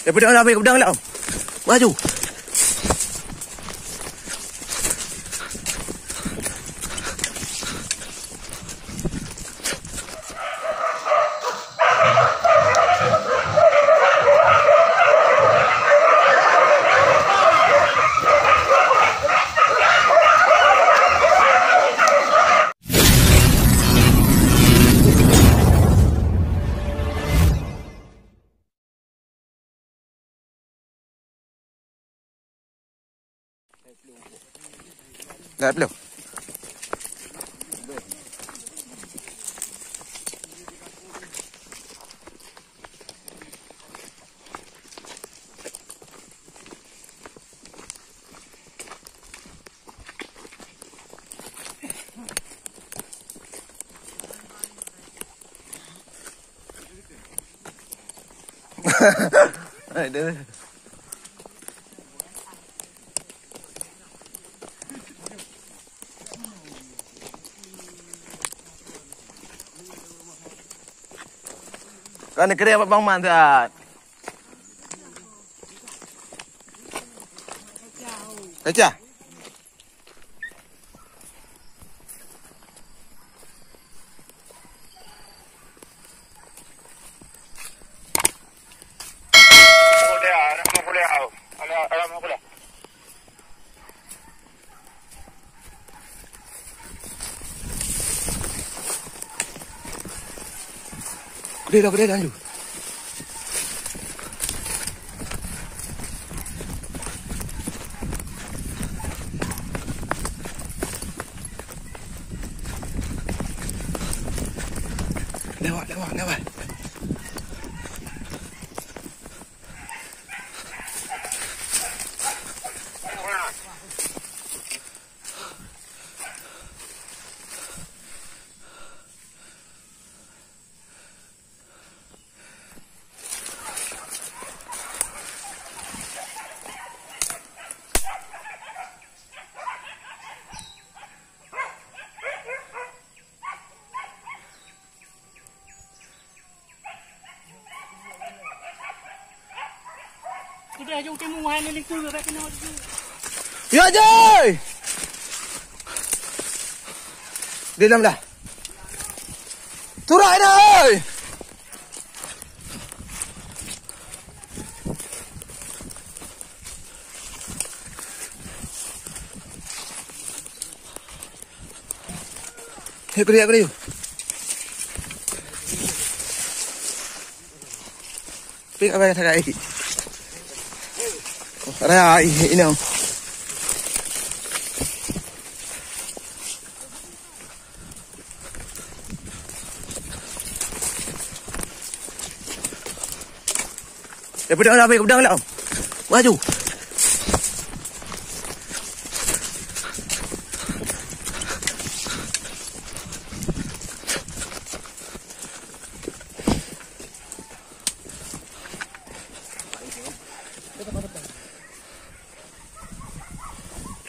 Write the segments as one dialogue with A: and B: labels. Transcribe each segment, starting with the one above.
A: pedang lah, pedang lah. Maju. Dah belum? Ada. Kan kena bang man tak? Kacau. Gede dah dulu. Lewat.
B: Sudah jom temu hai ni lingkul ke kena tu.
A: Ya joi. Di dalam dah. Turai dah oi. Hei kena. Pik apa yang saya isi? Rai ini. Pedang lah. Maju.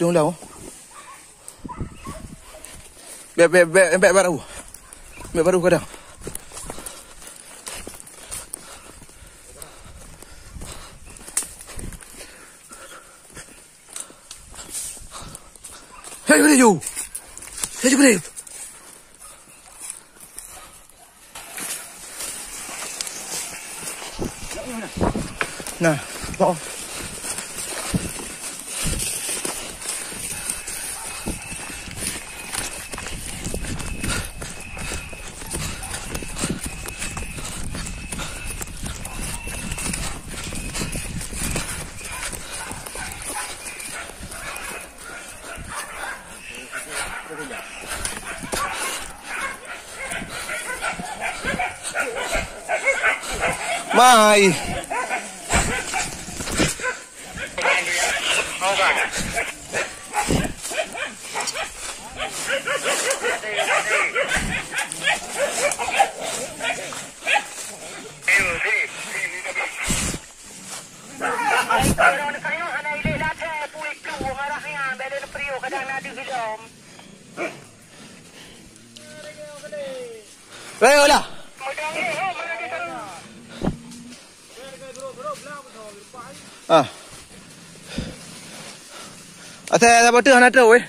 A: Belum dah. Beg baru. Beg baru kadang. Hei, kena jauh. Hei, kena. Nah, bawa. Mai. Hola. À. À thế là bao trưa nó trâu ấy.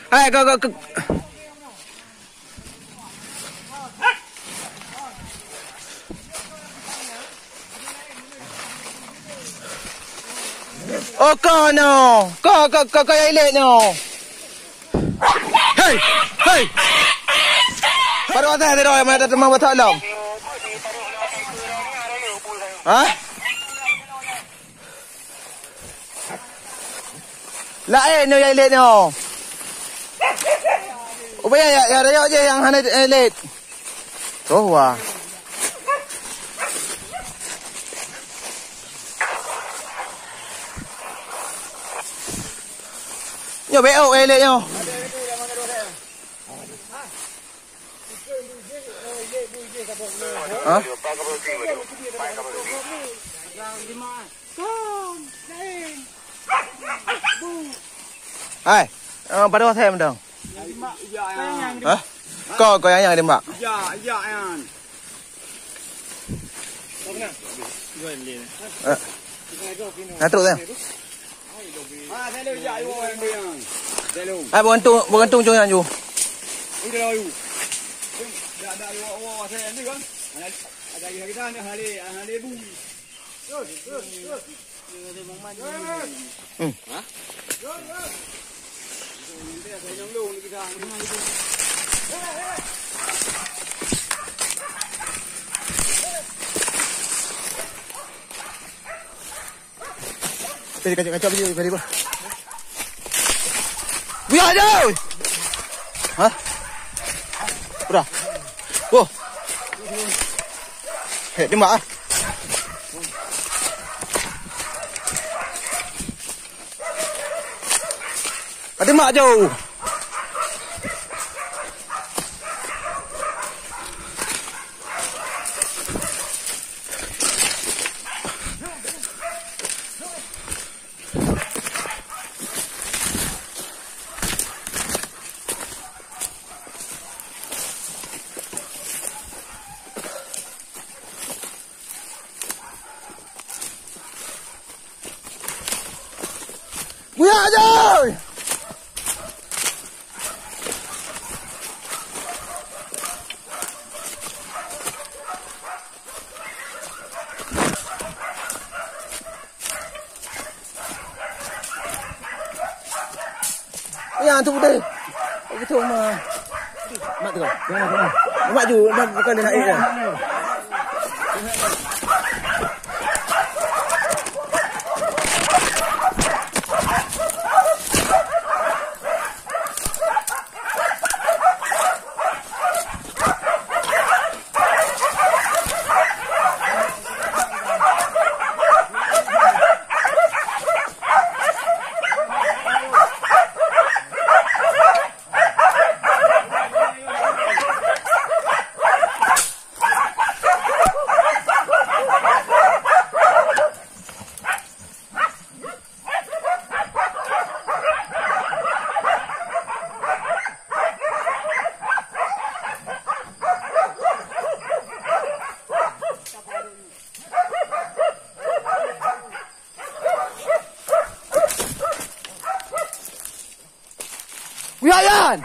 A: Ai có ô con no có ai lên no hey hey baru ada rồi mà đã mang vào thợ lòng hả lại nơi ai lên no bây giờ đấy giờ yang hai lên tốt quá nhiều bé ẩu lên nhau hả ai bắt đầu thêm đường hả có yang đi mbak nah terus ya ai bukan tung jangan ju Tadi kacau tadi gua. Biar aja. Hah? Udah. Wah. Hei, di mana? Ada mak jauh. Buya rồi. Ya tu đây. Cái thùng mà mặn rồi. Mặn dù đang cái này này. Wiayan!